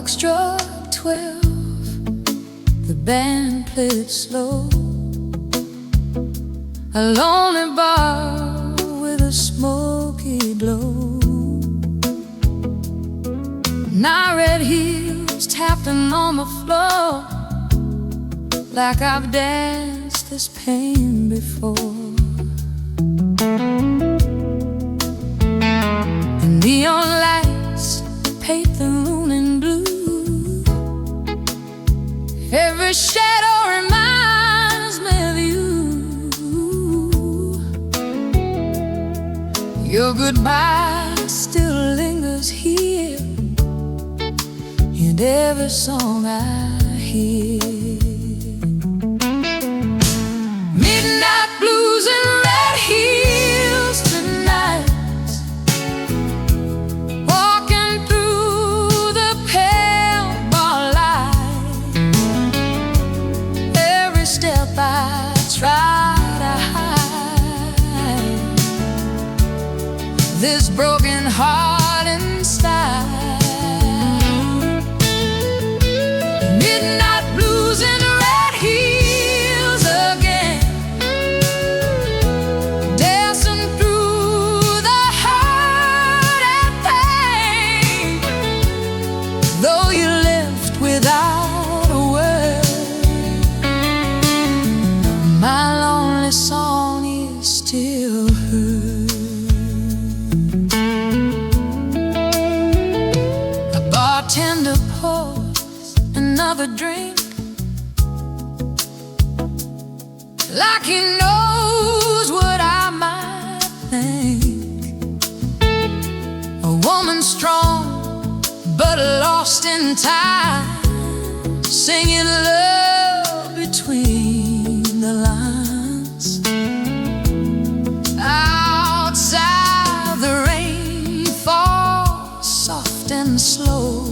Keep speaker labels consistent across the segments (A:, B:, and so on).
A: clock struck 12. The band played slow. A lonely bar with a smoky glow. Now red heels tapping on the floor, like I've danced this pain before. The neon lights paint the moon in blue. Every shadow reminds me of you. Your goodbye still lingers here in every song I hear. Midnight blues and red heels tonight, walking through the pale bar light. Every step I try to hide this broken heart inside. Midnight blues and red heels again, dancing through the hurt and pain. Though you left without a word, my lonely song is still heard. A bartender pours another drink, like he knows what I might think. A woman strong but lost in time, singing love between the lines. Outside the rain falls soft and slow,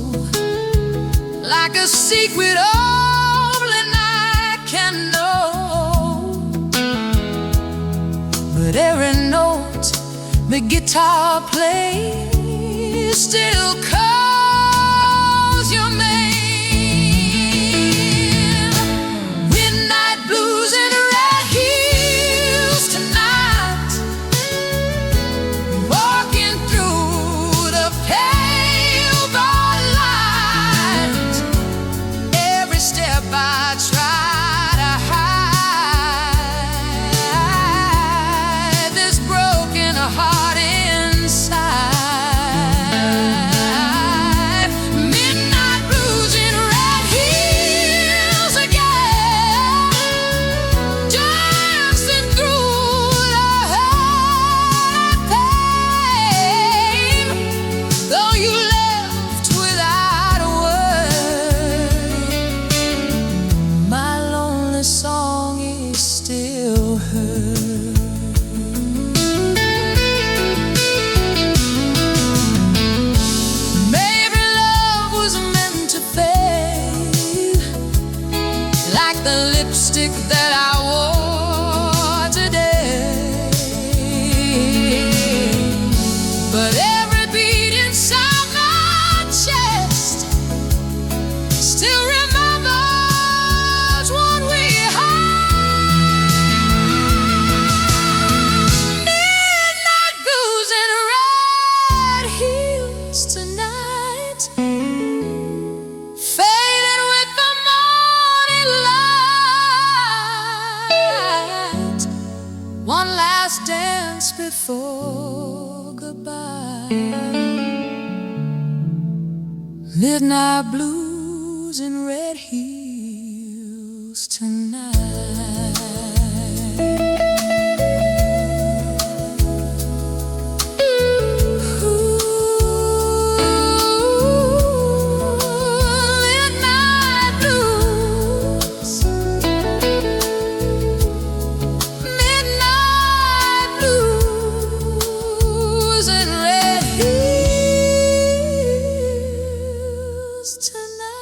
A: like a secret only I can know. But every note the guitar plays still calls your name. Midnight blues and red heels tonight, walking through the pale bar light. Every step I try to hide this broken heart inside. Midnight blues and red heels again, dancing through the hurt and pain. Though you left without a word, my lonely song is still heard. Maybe love was meant to fade, like the lipstick that I wore today. But every beat inside my chest still remembers what we had. Midnight blues and red heels tonight, fading with the morning light. One last dance before goodbye. Midnight blues and red heels tonight. Midnight blues, midnight blues and red heels tonight.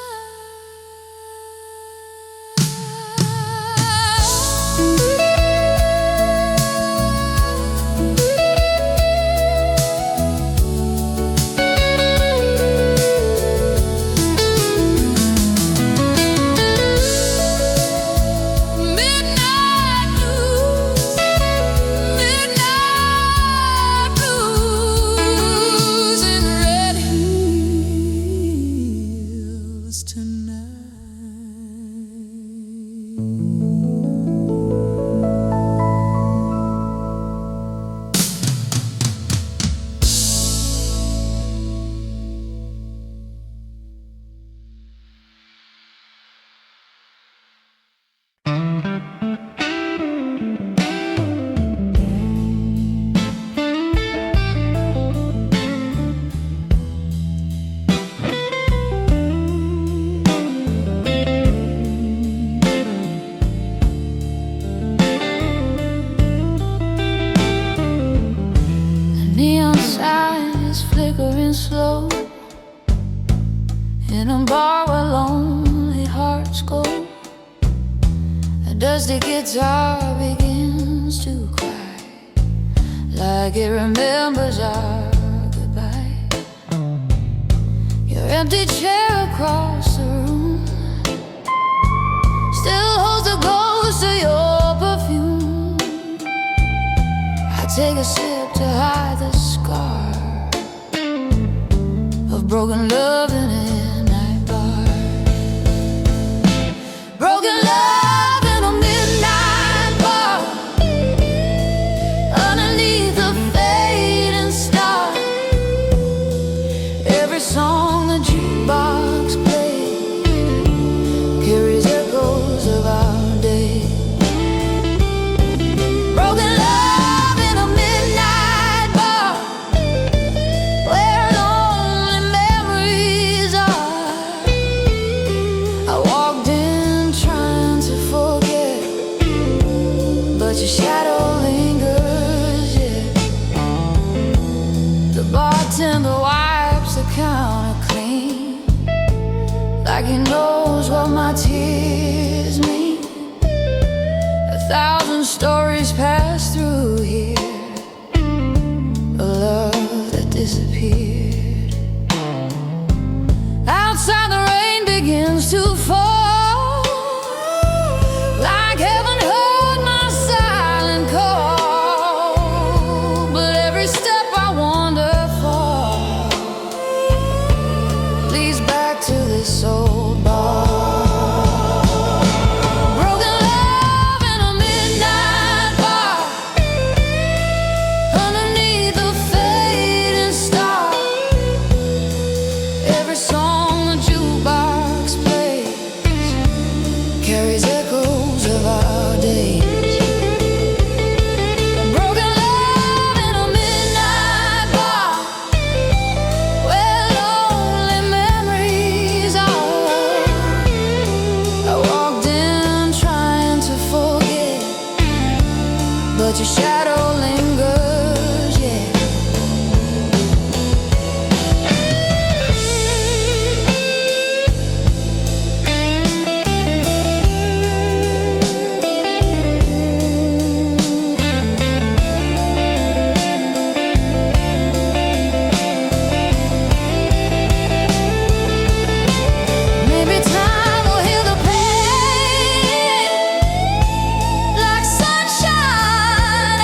A: Flickering slow in a bar where lonely hearts go. A dusty guitar begins to cry, like it remembers our goodbye. Your empty chair across the room still holds the ghost of your perfume. I take a sip to hide the scar of broken love in a night bar. Broken love in a midnight bar, underneath the fading star. Every song the jukebox played carries echoes of our day. Broken love in a midnight bar, where lonely memories are. I walked in trying to forget, but your shadow lingers, yeah. The bartender wipes the counter clean, like he knows what my tears mean. 1,000 stories pass through here, a love that disappeared. Outside the rain begins to fall, like heaven heard my silent call. But every step I wander for leads back to this old bar. Broken love in a midnight bar, underneath the fading star. Every song the jukebox plays carries echoes of our days. Broken love in a midnight bar, where lonely memories are. I walked in trying to forget, but your shadow lingers, yeah. Maybe time will heal the pain, like sunshine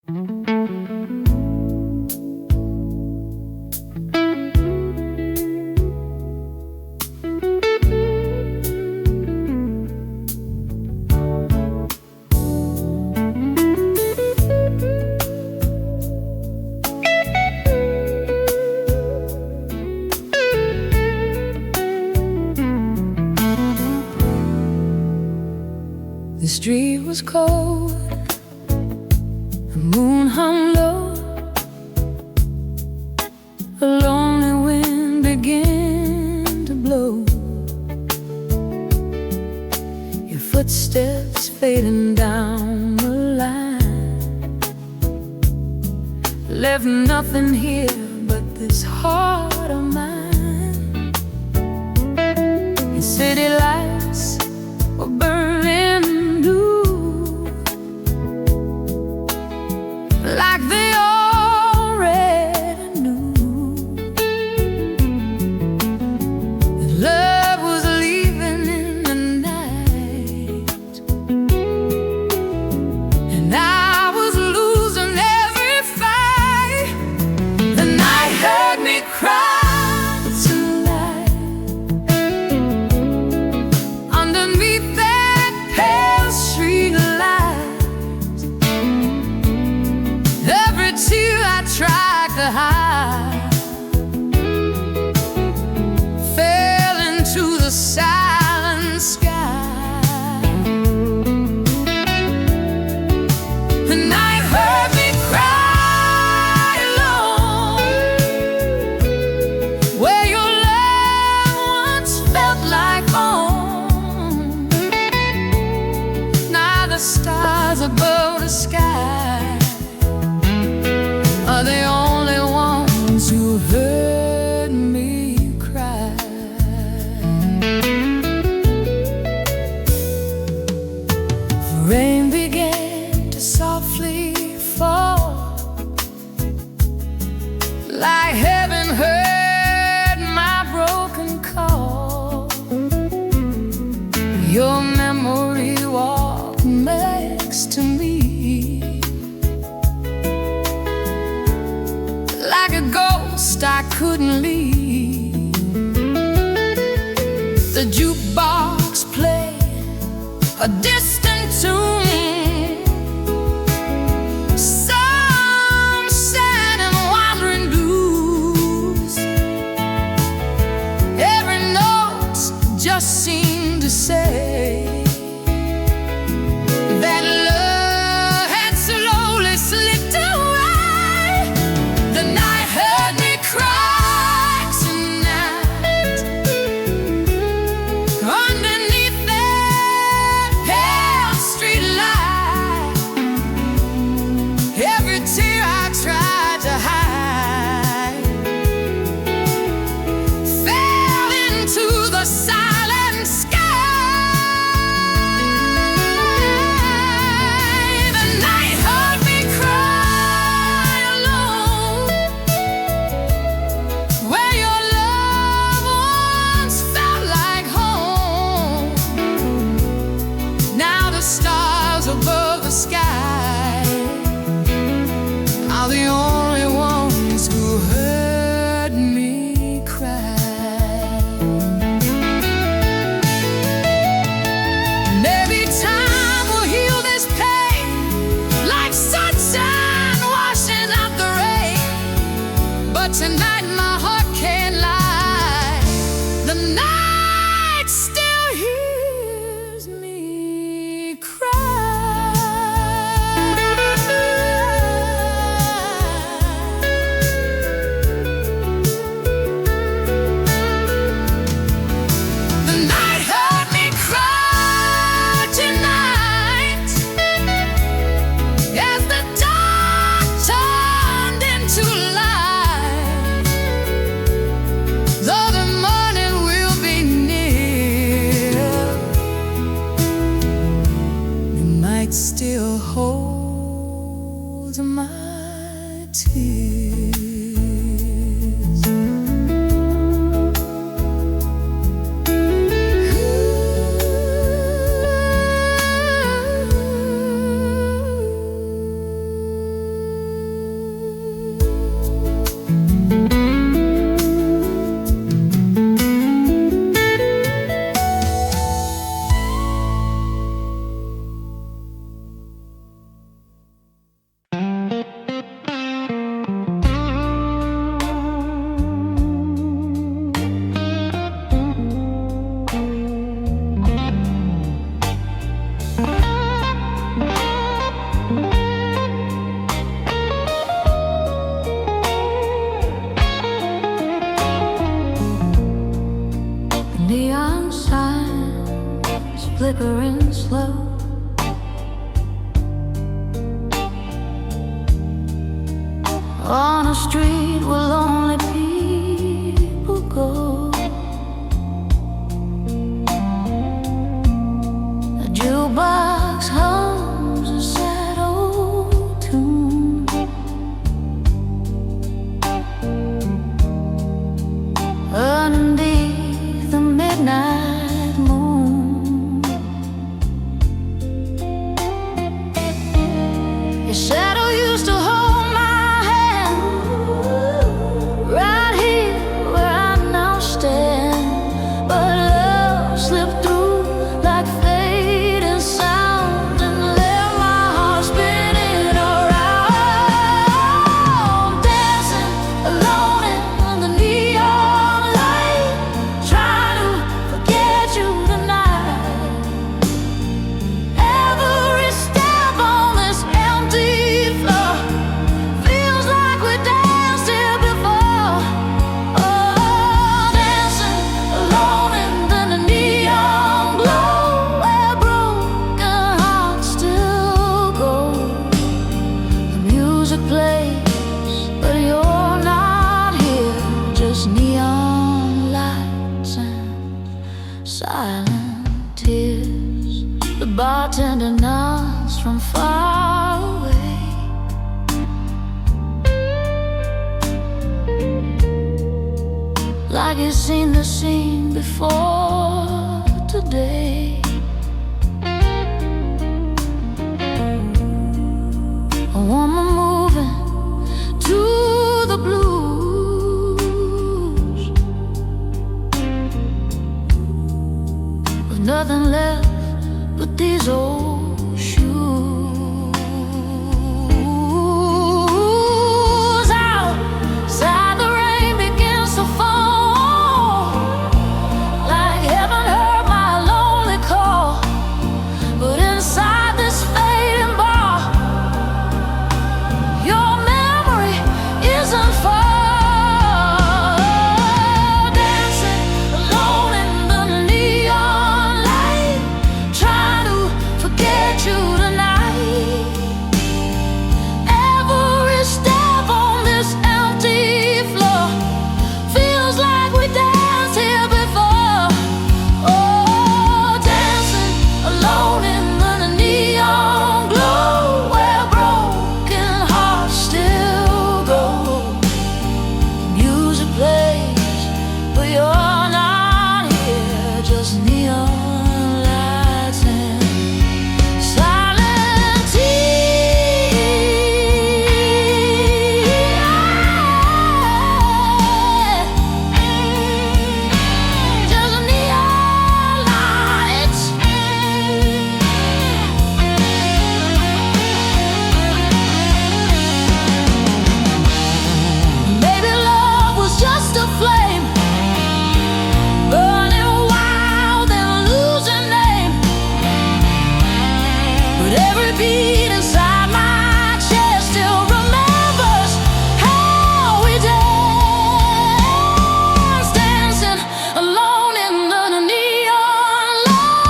A: The street was cold, the moon hung low, a lonely wind began to blow. Your footsteps fading down the line left nothing here but this heart of mine. The city lights were burning like they already knew that love was leaving in the night, and I was losing every fight. The night heard me cry tonight underneath that pale street light. Every tear I tried to hide fell into the silent sky. The night heard me cry alone, where your love once felt like home. Now the stars above the sky are the only ones who heard me cry. The rain began to softly fall, like heaven heard my broken call. Your memory walked next to me like a ghost I couldn't leave. The jukebox played a distant tune, some sad and wandering blues. Every note just seemed to say that love had slowly slipped away. The night heard me cry tonight underneath that pale street light. Every tear I tried to hide fell into the silent sky. The night heard me cry alone, where your love once felt like home. Now the stars above the sky are the only ones who heard me cry. Maybe time will heal this pain, like sunshine washing out the rain. But tonight my heart can't lie. The night still hears me cry. The night heard me cry tonight as the dark turned into light. Though the morning will be near, you might still hold my tears. a street where lonely people go. A jukebox hums a sad old tune. Underneath the midnight moon, your shadow used to hold my hand, right here where I now stand. But love slipped through like fading sound and left my heart spinning around, dancing alone in the neon light, trying to forget you tonight. Every step on this empty floor feels like we danced here before. Oh, dancing alone in the neon glow, where broken hearts still go. The music plays, but you're not here. Just neon lights and silent tears. The bartender nods from far away, like he's seen the scene before today. A woman moving to the blues, with nothing left but these old shoes. Outside the rain begins to fall, like heaven heard my lonely call. But inside this fading bar, your memory isn't far. Dancing alone in the neon light, trying to forget you tonight. Every step on this empty floor feels like we danced here before. Oh, dancing alone in the neon glow, where broken hearts still go. Music plays, but you're not here. Just neon lights and silent tears. Just neon lights. Maybe love was just a flame, burning wild and losing name. But every beat inside my chest still remembers how we danced, dancing alone in the neon light,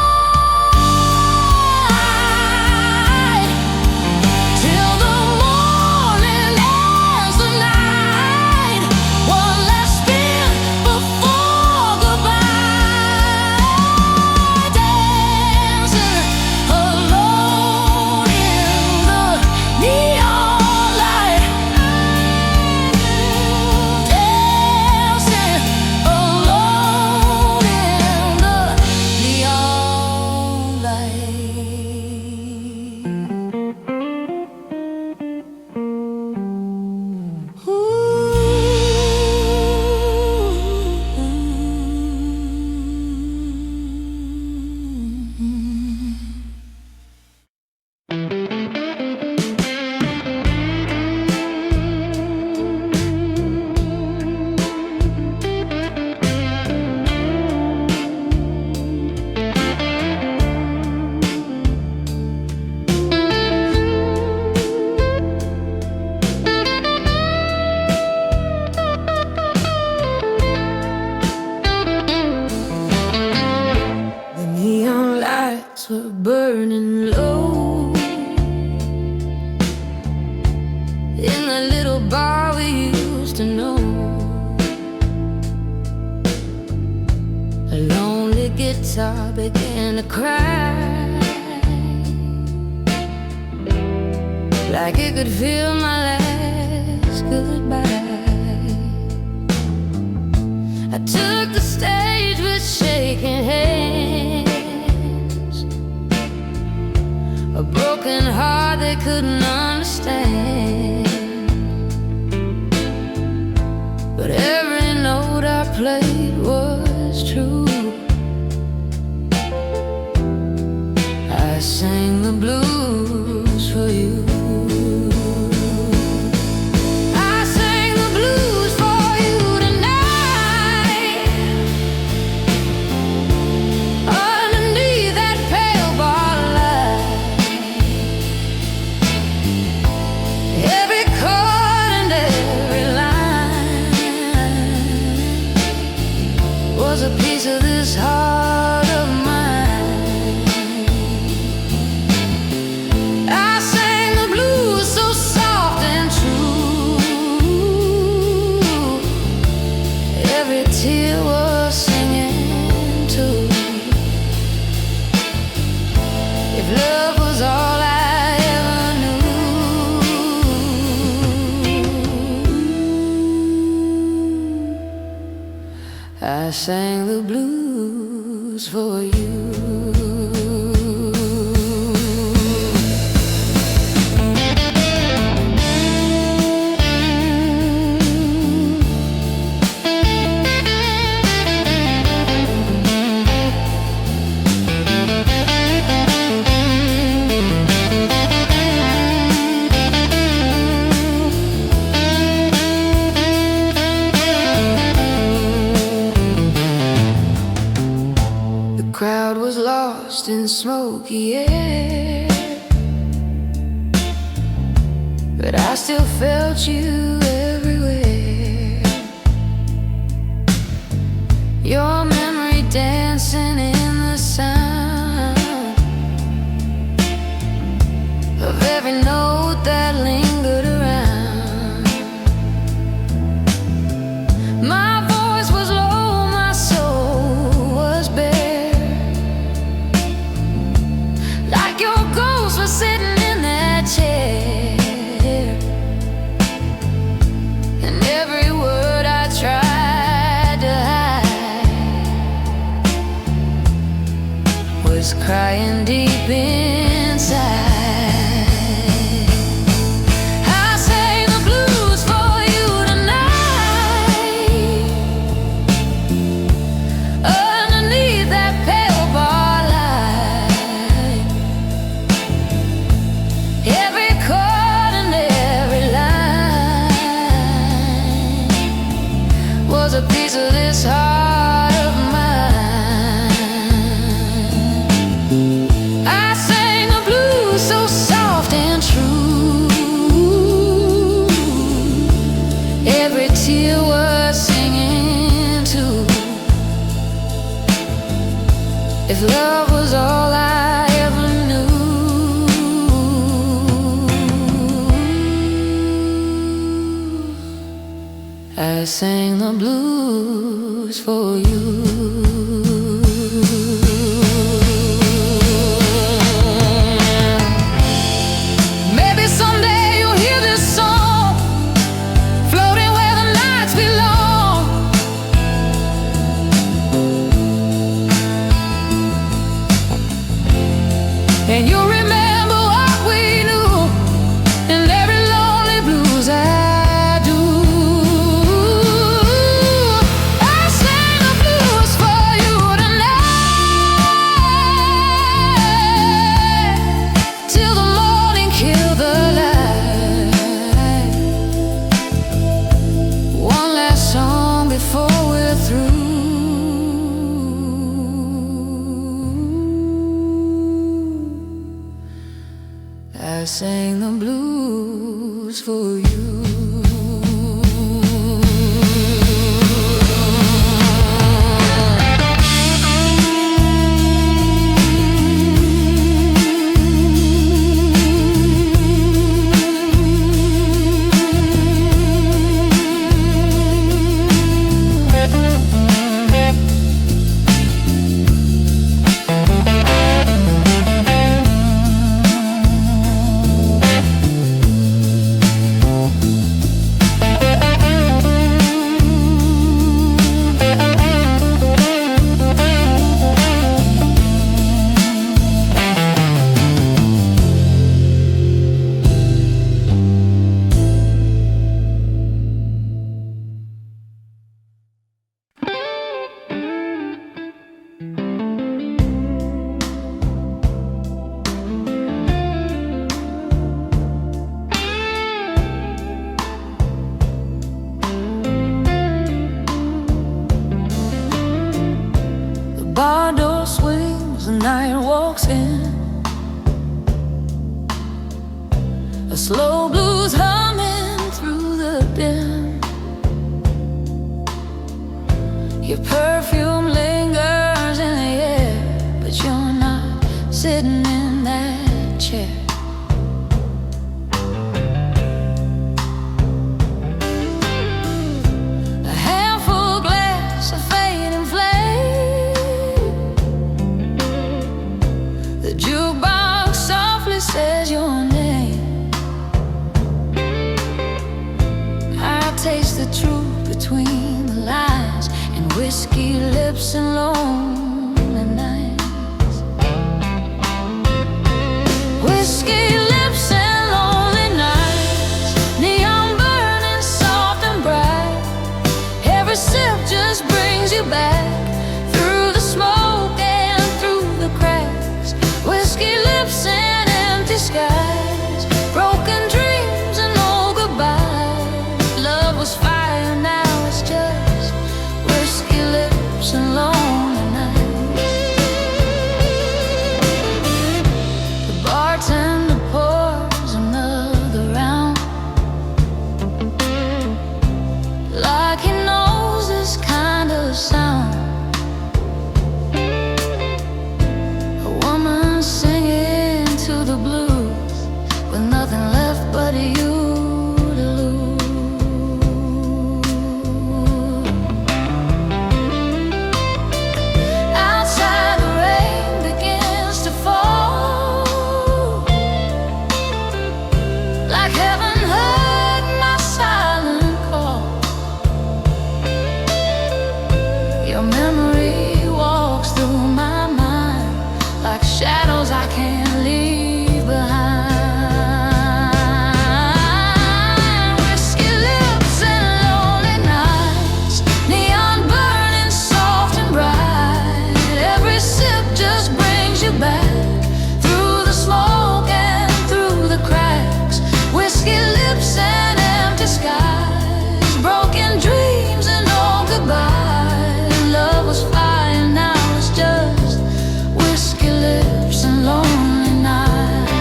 A: till the morning ends the night. One last spin before goodbye. Dancing alone in the guitar began to cry, like it could feel my last goodbye. I took the stage with shaking hands, a broken heart they couldn't understand. But every note I played was true. I sang the blues for you. I sang the blues for you tonight, underneath that pale bar light. Every chord and every line was a piece of this heart of mine. I sang the blues so soft and true. Every tear was singing too. If love was all I ever knew, I sang the blues for you. The crowd was lost in smoky air, but I still felt you everywhere. Your memory dancing in the sound of every note that lingered around. My voice was low, my soul was bare, like your ghost was sitting in that chair. And every word I tried to hide was crying deep inside. I sang the blues for you tonight, underneath that pale bar light. Every chord and every line was a piece of this heart of mine. I sang the blues so soft and true. Every tear was singing too. If love was all I ever knew, I sang the blues for you. Maybe someday you'll hear this song floating where the nights belong. And you'll remember what we knew in every lonely blues I do. I sang the blues for you tonight, till the morning killed the light. One last song before we're through. I sang the blues for you. a slow blues humming through the dim. Your perfume lingers in the air, but you're not sitting in that chair. A handful glass of fading flame. The jukebox softly says your name. I taste the truth between the lines, and whiskey lips and lonely nights. Whiskey lips and lonely nights, neon burning soft and bright. Every sip just brings you back through the smoke and through the cracks. Whiskey lips and empty skies, broken dreams and no goodbye. Love was fire, now it's just whiskey lips and lonely nights. The bartender pours another round, like he knows this kind of sound. A woman singing to the blues, with nothing left but you to lose. Outside the rain begins to fall, like heaven heard my silent call. Your memory walks through my mind, like shadows I can't leave behind. Whiskey lips and lonely nights, neon burning soft and bright. Every sip just brings you back through the smoke and through the cracks. Whiskey lips and empty skies, broken dreams and no goodbye. Love was fire, now it's just whiskey lips and lonely nights.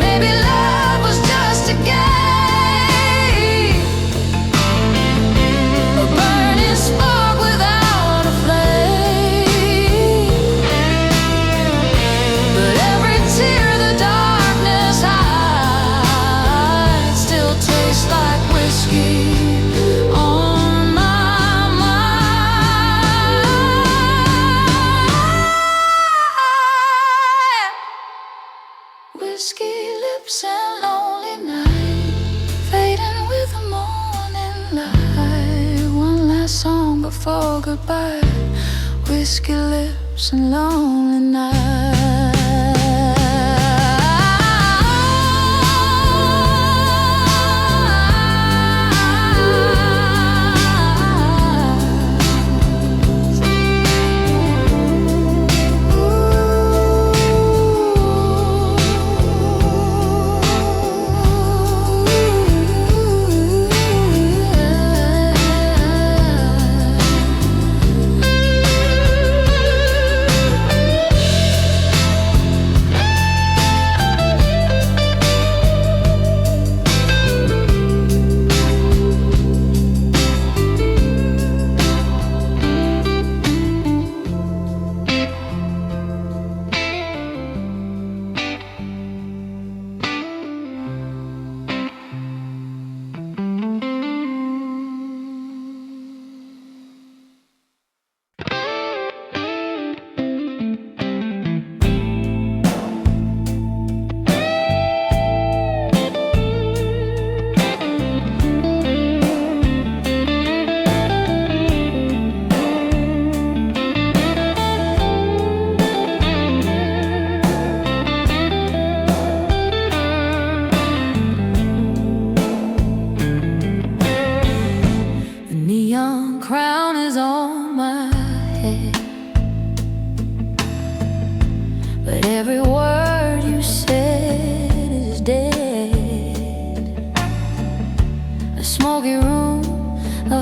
A: Maybe love was just a game, a burning spark without a flame. But every tear the darkness hides still tastes like whiskey on my mind. Whiskey lips and lonely night, fading with the morning light. One last song before goodbye. Whiskey lips and lonely night.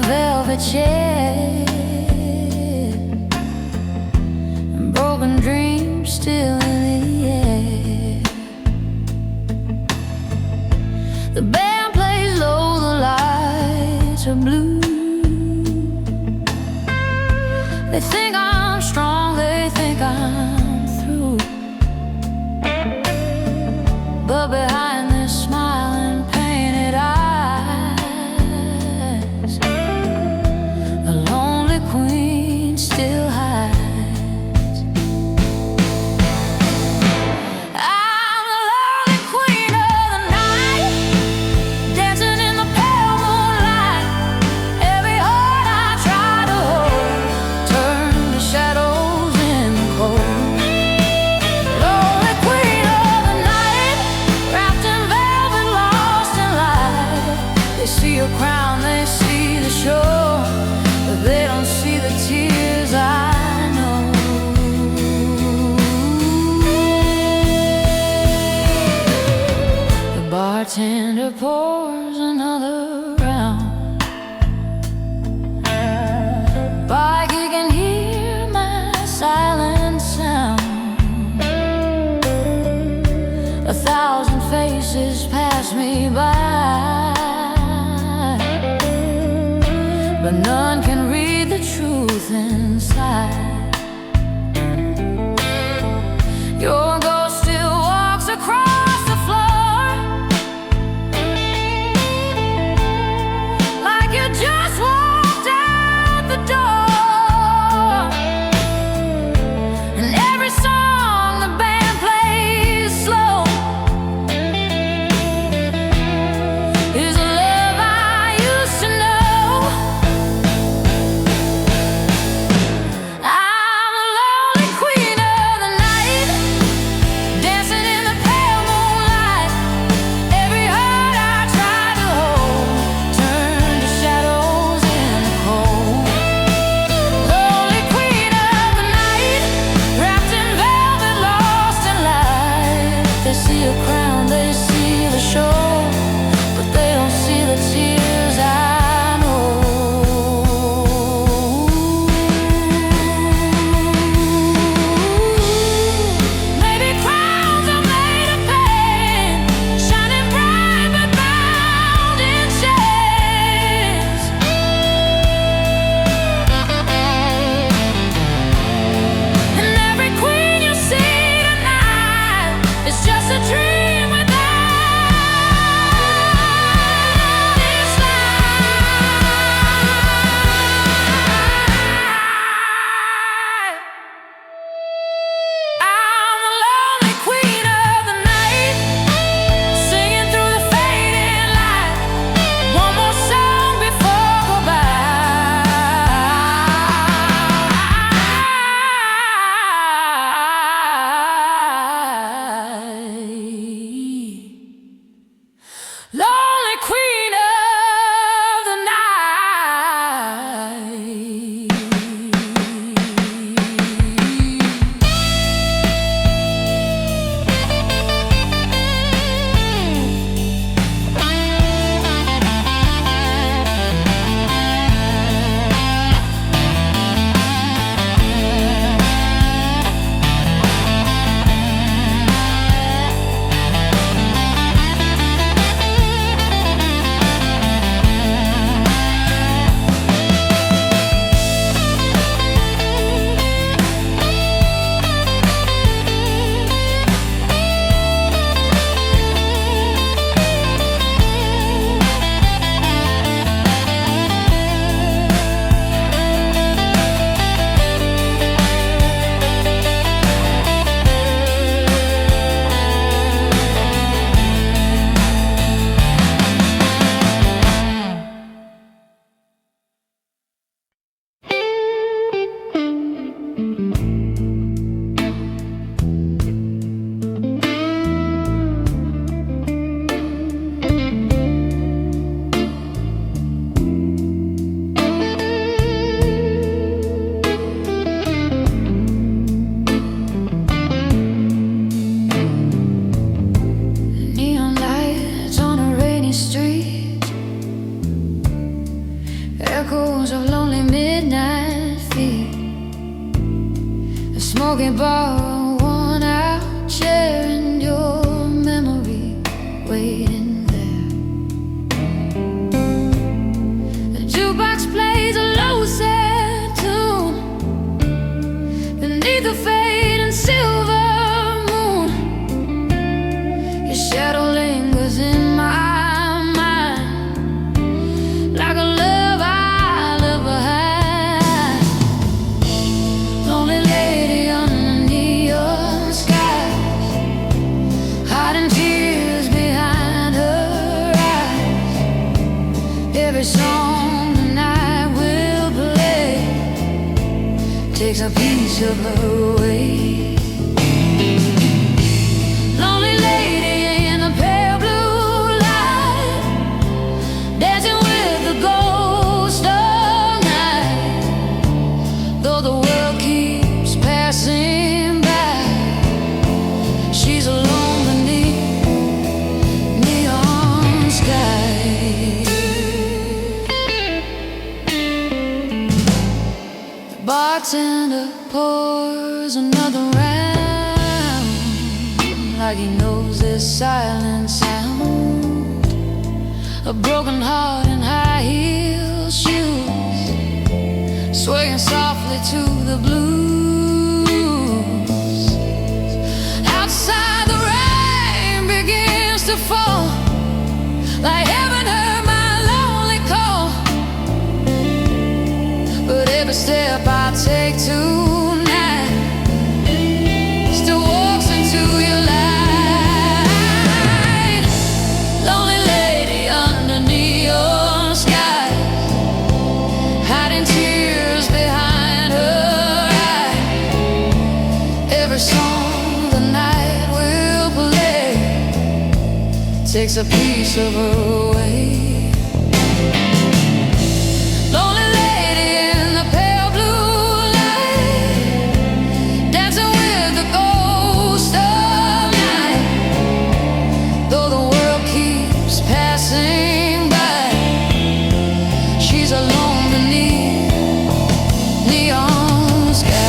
A: velvet chair, and broken dreams still in the air. they're blue. They think I'm strong, they think I'm through, but behind their smiling painted eyes, the lonely queen still hides. I'm the lonely queen of the night, dancing in the pale moonlight. Every heart I try to hold turned to shadows in the cold. Lonely queen of the night, wrapped in velvet, lost in light. They see your crown, they see the shore, but they don't see the tears I know. The bartender pours another round. Barkeep can hear my silent sound. 1,000 faces pass me by, but none can read the truth inside. Your ghost still walks across the floor, like you just walked out the door. And every song the band plays slow is a love I used to know. I'm the lonely queen of the night, dancing in the pale moonlight. Every heart I tried to hold turned to shadows in the cold. Lonely queen of the night, wrapped in velvet, lost in light. They see a crown, they see the show, but they don't see the tears I know. Maybe crowns are made of pain, shining bright but bound in chains. And every queen you see tonight is just a dream a piece of her away. Lonely lady in a pale blue light, dancing with the ghost of night. Though the world keeps passing by, she's alone beneath neon sky. The bartender pours another round, like he knows this silent sound. A broken heart in high heel shoes, swaying softly to the blues. Outside the rain begins to fall, like heaven heard my lonely call. But every step I take tonight still walks into your light. Lonely lady under neon skies, hiding tears behind her eyes. Every song the night will play takes a piece of her away. Lonely lady in the pale blue light, dancing with the ghost of night. Though the world keeps passing by, she's alone beneath neon sky.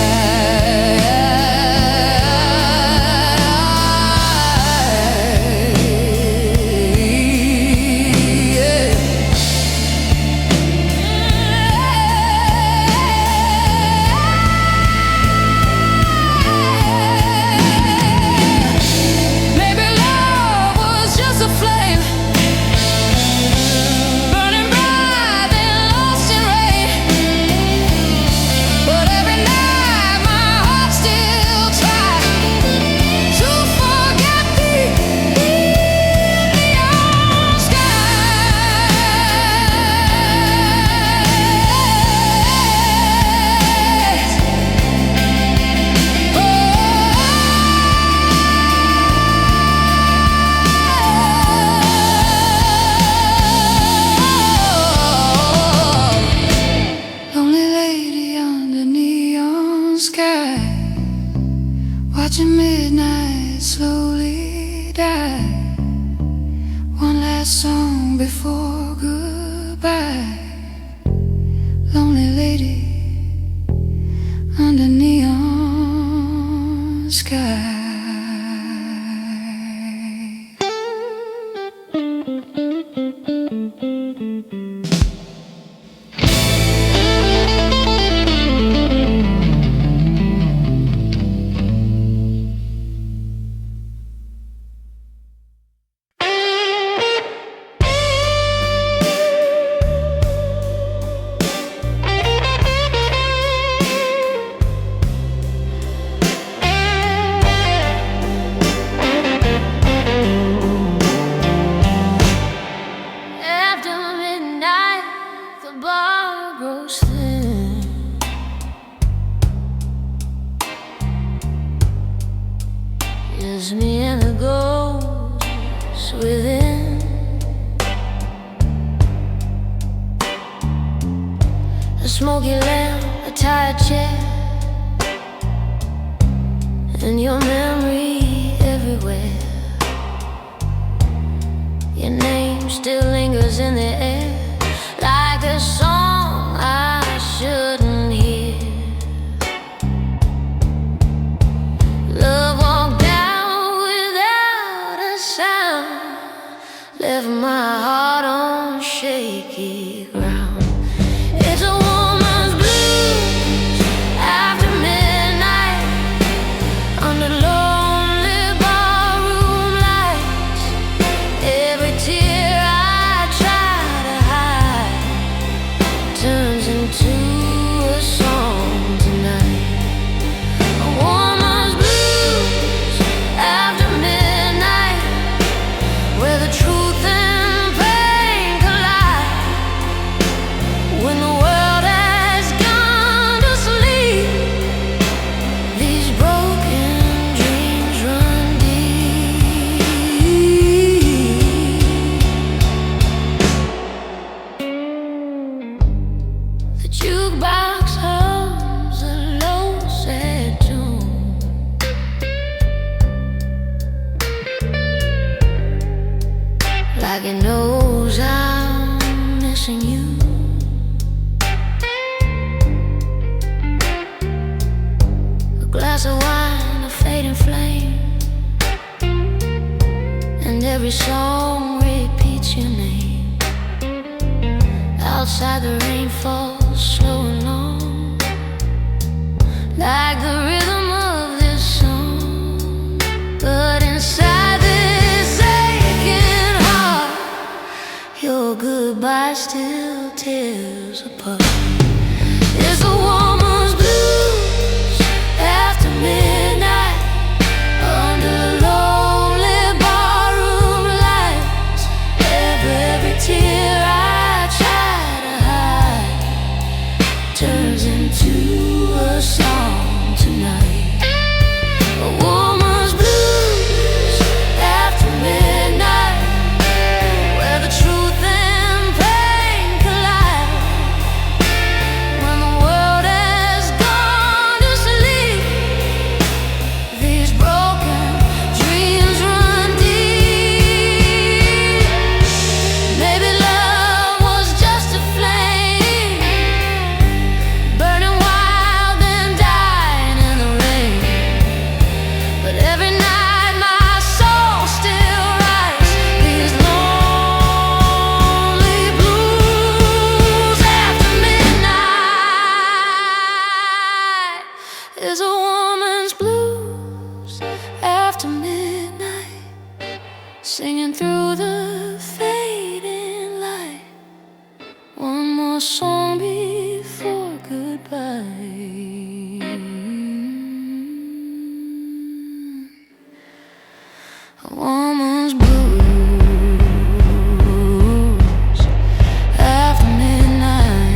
A: Maybe love was just a flame, burning bright and lost in rain. But every night my heart still tries to forget the neon skies. Lonely lady under neon sky, watching midnight slowly die. One last song before goodbye. Lonely lady under neon sky. After midnight, the bar grows thin. Just me and the ghost within. A smoky lamp, a tired chair, and your memory everywhere. Your name still lingers in the air, like a song I shouldn't hear. Love walked out without a sound, left my heart on shaky ground. It's a woman's blues after midnight, under low like it knows I'm missing you. A glass of wine, a fading flame, and every song repeats your name. Outside the rain falls slow and long, like the rhythm of this song. But inside this aching heart, your goodbye still tears apart. It's a woman's blues after midnight, under lonely barroom lights. Every tear I try to hide turns into a song tonight. A woman's blues after midnight, where the truth and pain collide. When the world has gone to sleep, these broken dreams run deep. Maybe love was just a flame, burning wild and dying in the rain. But every night my soul still writes these lonely blues after midnight. Is a woman's blues after midnight, singing through the fading light. One more song before goodbye. A woman's blues after midnight.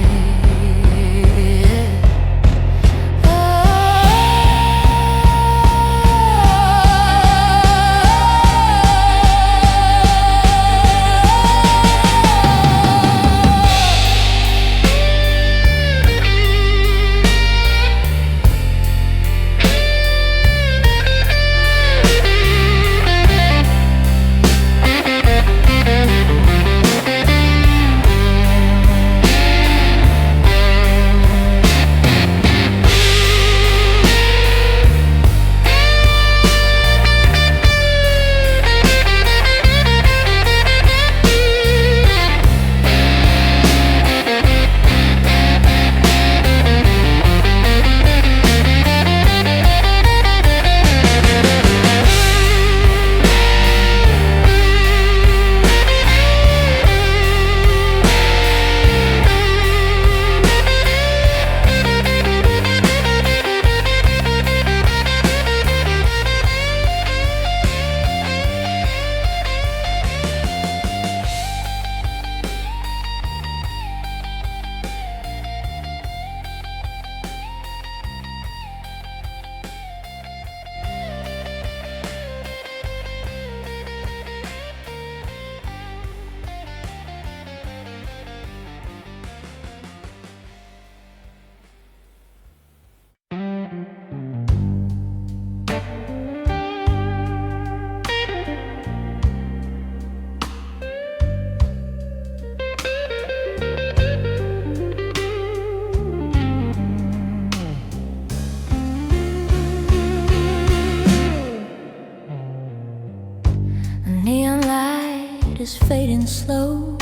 A: The neon light is fading slow.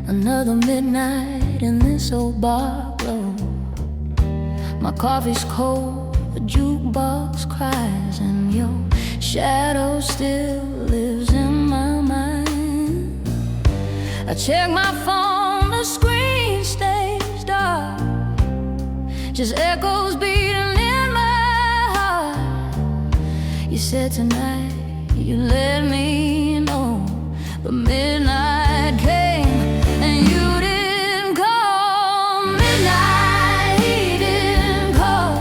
A: Another midnight in this old bar glow. My coffee's cold, the jukebox cries, and your shadow still lives in my mind. I check my phone, the screen stays dark, just echoes beating in my heart. You said tonight you let me know, but midnight came and you didn't call. Midnight, he didn't call.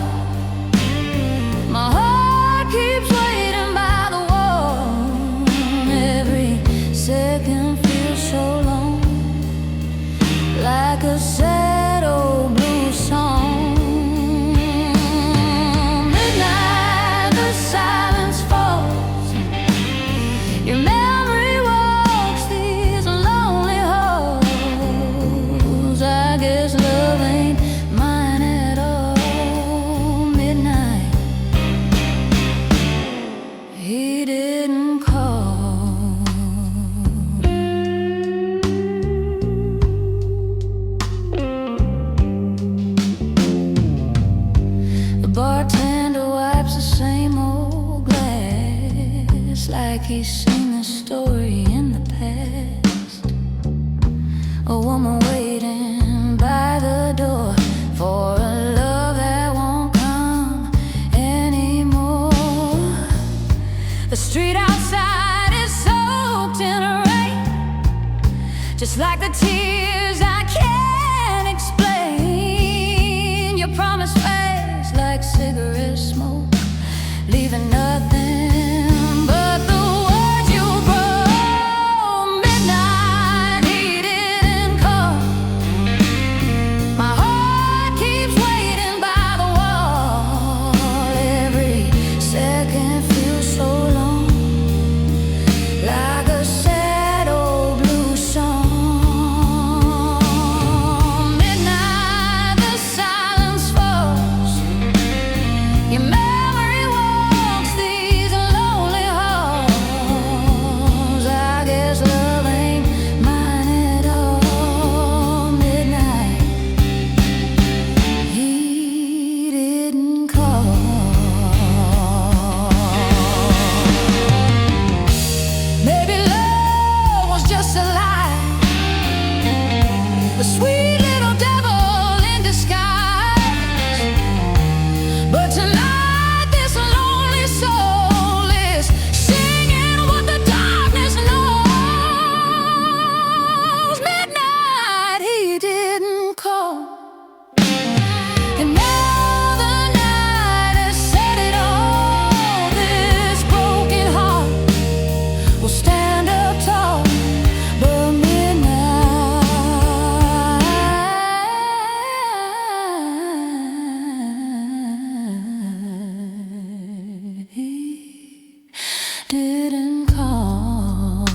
A: My heart keeps waiting by the wall. Every second feels so long, like a sad old blues song. Midnight, the silence falls. Your memory was like he's seen the story in the past. A woman waiting by the door for a love that won't come anymore. The street outside is soaked in rain, just like the tears I can't explain. Your promise fades like cigarette smoke, leaving nothing but the words you wrote. Midnight, he didn't come. My heart keeps waiting by the wall. Every second feels so long, like a sad old blue song. Midnight, the silence falls. Your memory walks these lonely halls. I guess love ain't mine at all. Midnight, he didn't call. Maybe love was just a lie, a sweet little devil in disguise. But tonight this lonely soul is singing what the darkness knows. Midnight, he didn't call. And now the night has said it all. This broken heart will stand up tall. But midnight, he didn't call.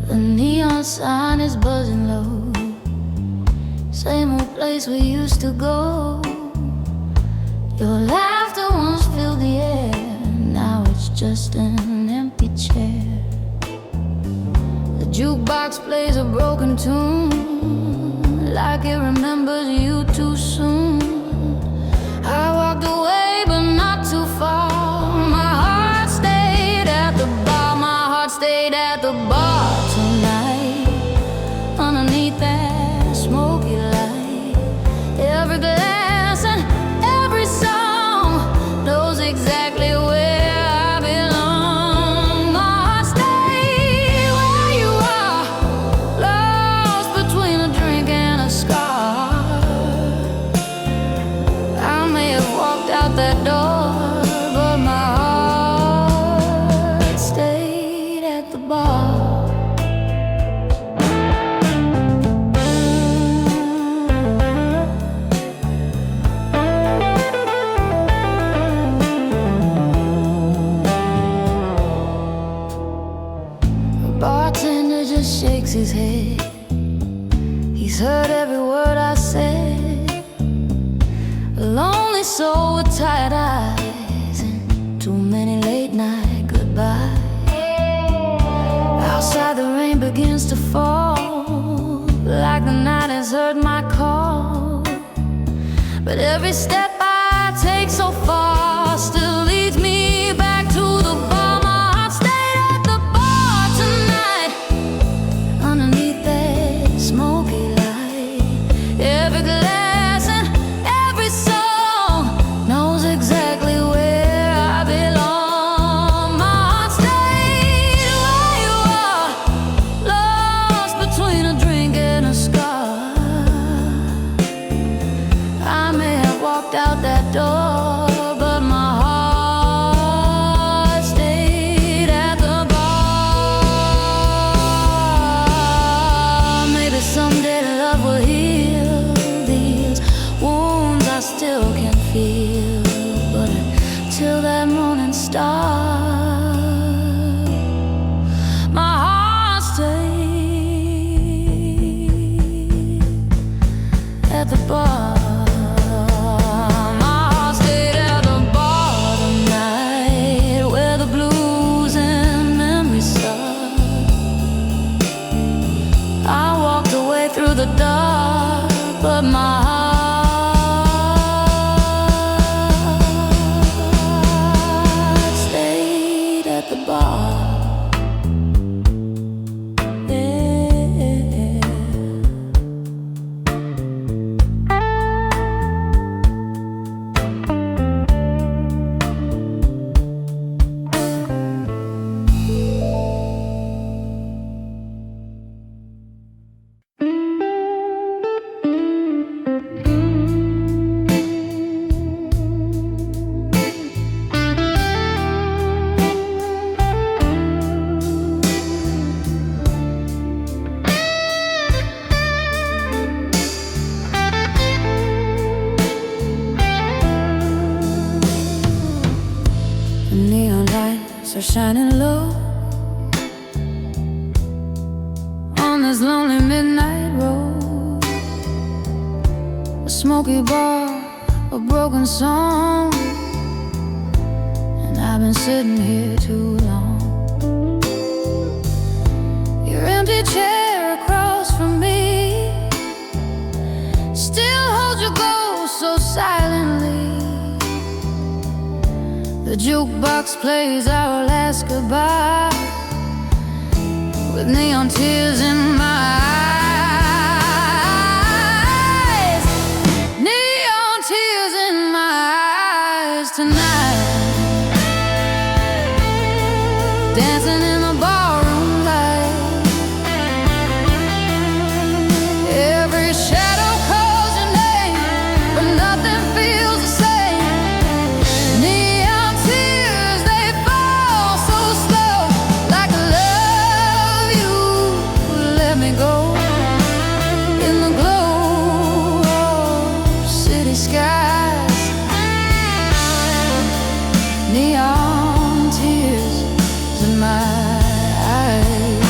A: The neon sign is buzzing low, same old place we used to go. Your laughter once filled the air, now it's just an empty chair. The jukebox plays a broken tune, like it remembers you too soon. I walked away but not too far. My heart stayed at the bar, my heart stayed at the bar tonight. Underneath that smoky light, every glass and every song knows exactly where I belong. My heart stayed where you are, lost between a drink and a scar. soul with tired eyes and too many late night goodbyes. Outside the rain begins to fall, like the night has heard my call. But every step I take so far still leads me back to the bar. My heart stayed at the bar tonight, underneath that smoky light. Every glass and every song knows exactly where I belong. My heart stayed where you are, lost between a drink and a scar. I may have walked out that door, but my heart stayed at the bar. Maybe someday love will heal these wounds I still can feel, but until that morning star, my heart stayed at the bar. My heart stayed at the bar tonight, where the blues and memories start. I walked away through the dark, but my heart stayed at the bar. The neon lights are shining low on this lonely midnight road. A smoky bar, a broken song, and I've been sitting here too long. Your empty chair across from me still holds your ghost so silently. The jukebox plays our last goodbye with neon tears in my eyes. Neon tears in my eyes tonight. Dancing in the barroom light. Every shadow calls your name, but nothing feels the same. Neon tears, they fall so slow, like I love you, let me go. In the glow of city skies, neon tears in my eyes.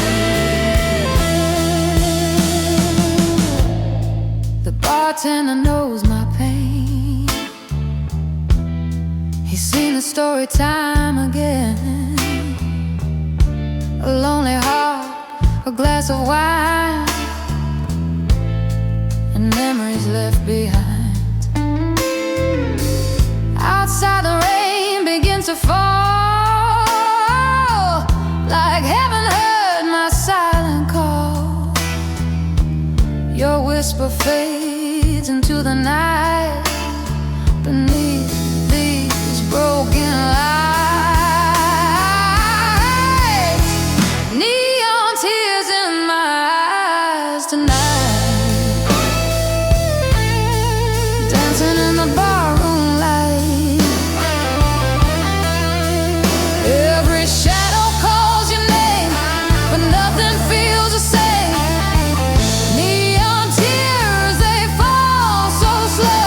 A: The bartender knows my pain. He's seen the story time again. A lonely heart, a glass of wine, and memories left behind. Outside the rain begins to fall, like heaven heard my silent call. Your whisper fades into the night beneath these broken lights. Neon tears in my eyes tonight. Dancing in the barroom light. Every shadow calls your name, but nothing feels the same. Neon tears, they fall so slow.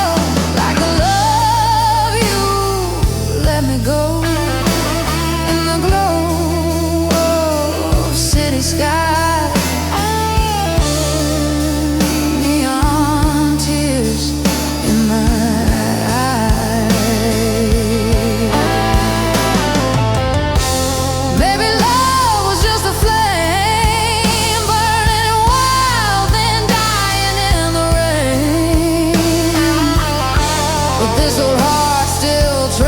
A: This old heart still tries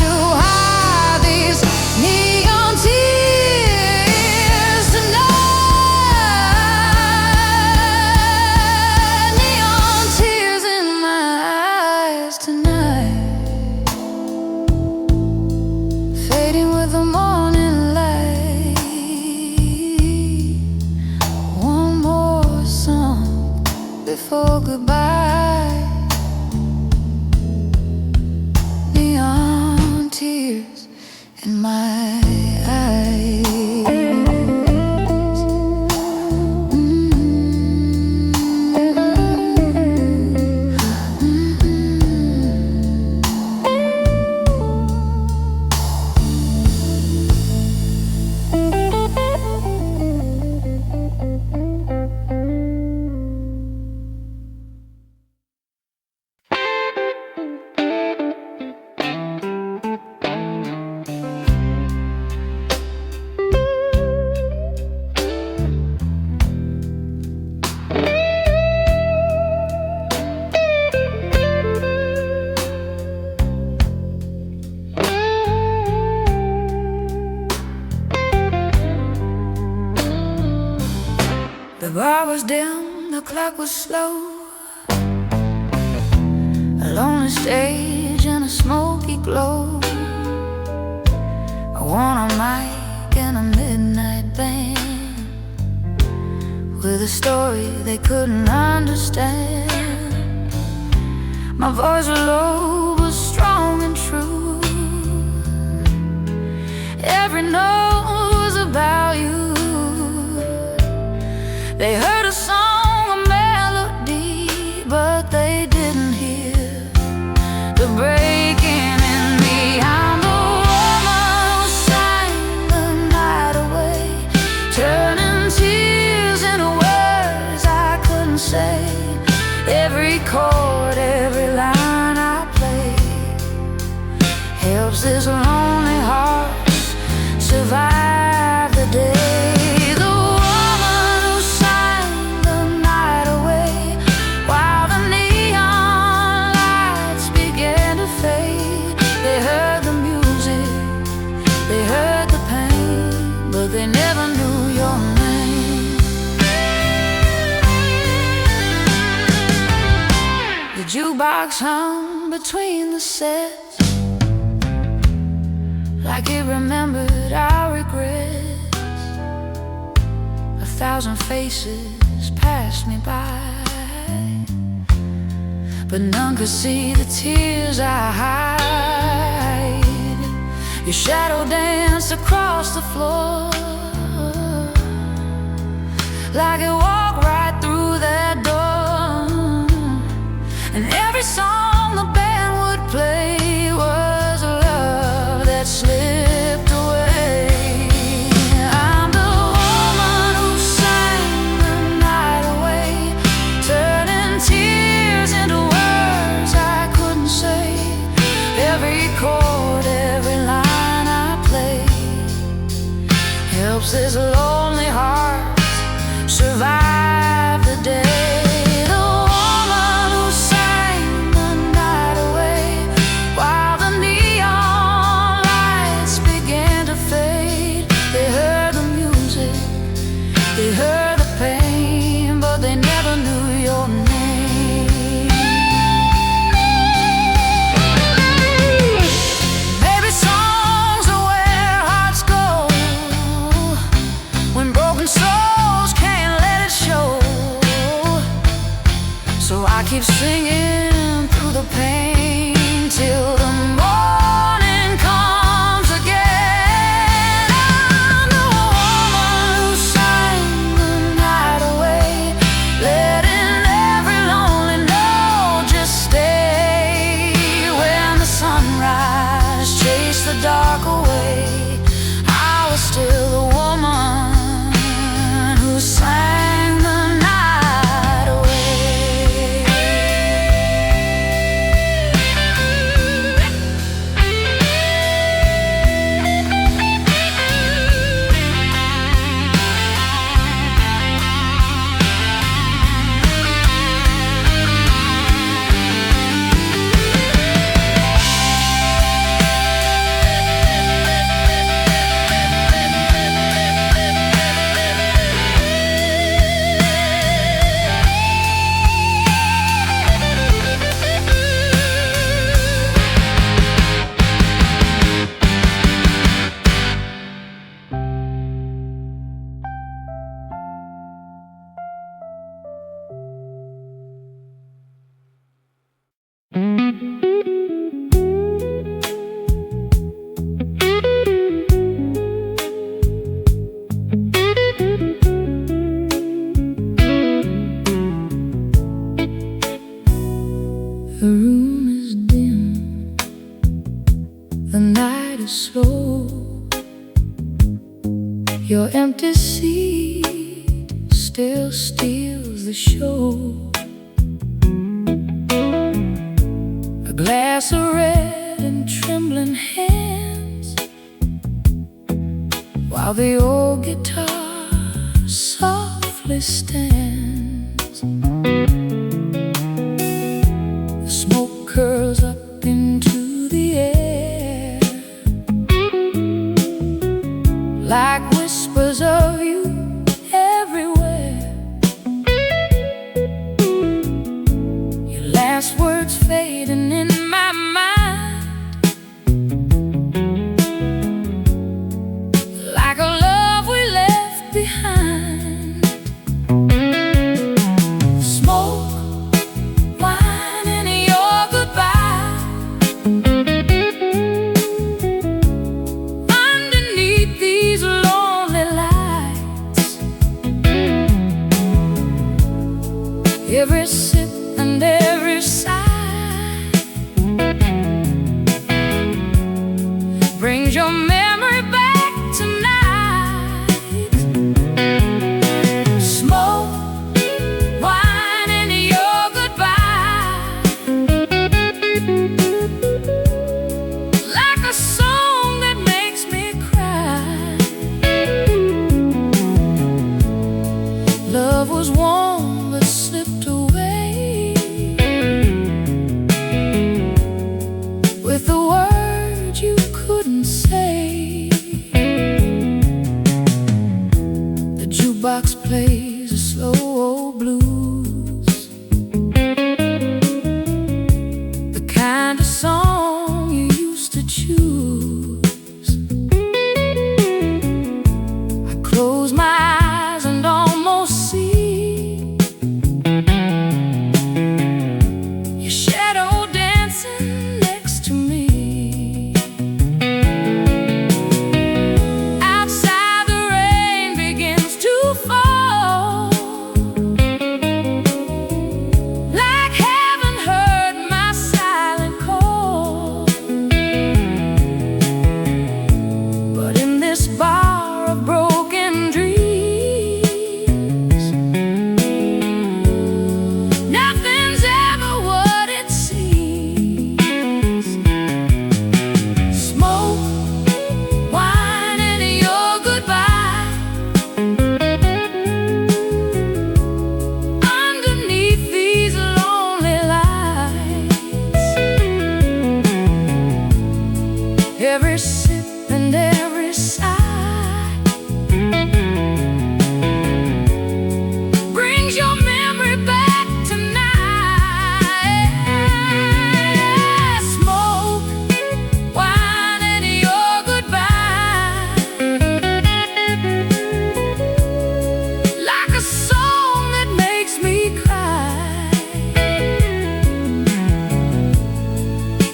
A: to hide these neon tears tonight. Neon tears in my eyes tonight, fading with the morning light. One more song before goodbye. Neon tears in my eyes. The bar was dim, the clock was slow. A lonely stage and a smoky glow. I want a mic and a midnight band with a story they couldn't understand. My voice was low but strong and true. Every note was about you. They heard a song, a melody, but they didn't hear the breaking in me. I'm the woman who sang the night away, turning tears into words I couldn't say. Every chord, every line I play helps this lonely heart survive the day. They never knew your name. The jukebox hung between the sets, like it remembered our regrets. 1,000 faces passed me by, but none could see the tears I hide. Your shadow danced across the floor, like it walked right through that door. And every song the band would play was a love that slipped away. I'm the woman who sang the night away, turning tears into words I couldn't say. Every chord, every line I play helps this lonely heart survive the day. The woman who sang the night away, while the neon lights began to fade. They heard the music, they heard the pain, but they never knew your name. Maybe songs are where hearts go when broken souls can't let it show. So I keep singing through the pain till the morning comes again. I'm the woman who sang the night away, letting every lonely note just stay. When the sunrise chased the dark away, I was still the woman who sang the night away. Your empty seat still steals the show. A glass of red in trembling hands, while the old guitar softly stands. The smoke curls up into the air like whispers of you everywhere. Your last words fading in my mind, like a love we left behind. Smoke, wine, and your goodbye underneath these lonely lights. Every sip and every sigh brings your memory back tonight. Smoke, wine, and your goodbye, like a song that makes me cry. Love was warm but slipped away with the words you couldn't say. The jukebox plays a slow old blues, the kind of song you used to choose. I close my eyes and almost see your shadow dancing next to me. Outside the rain begins to fall, like heaven heard my silent call. But in this bar of broken dreams, nothing's ever what it seems. Smoke, wine, and your goodbye underneath these lonely lights. Every sip and every sigh brings your memory back tonight. Smoke, wine, and your goodbye, like a song that makes me cry.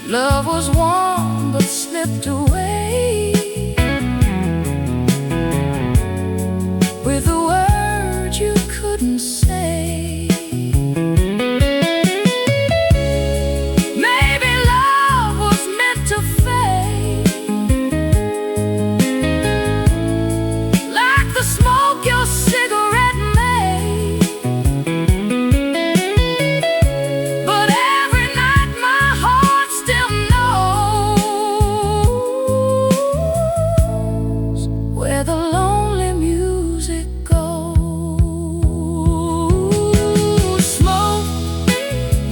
A: Love was warm but slipped away with the words you couldn't say. Maybe love was meant to fade, like the smoke your cigarette made. But every night my heart still knows where the lonely music goes. Smoke,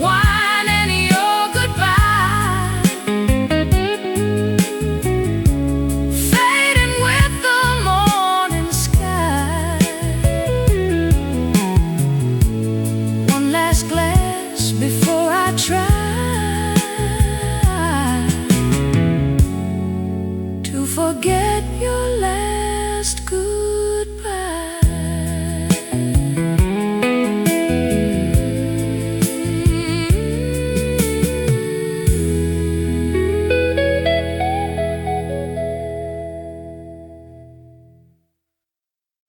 A: wine, and your goodbye, fading with the morning sky. One last glass before I try to forget your last goodbye.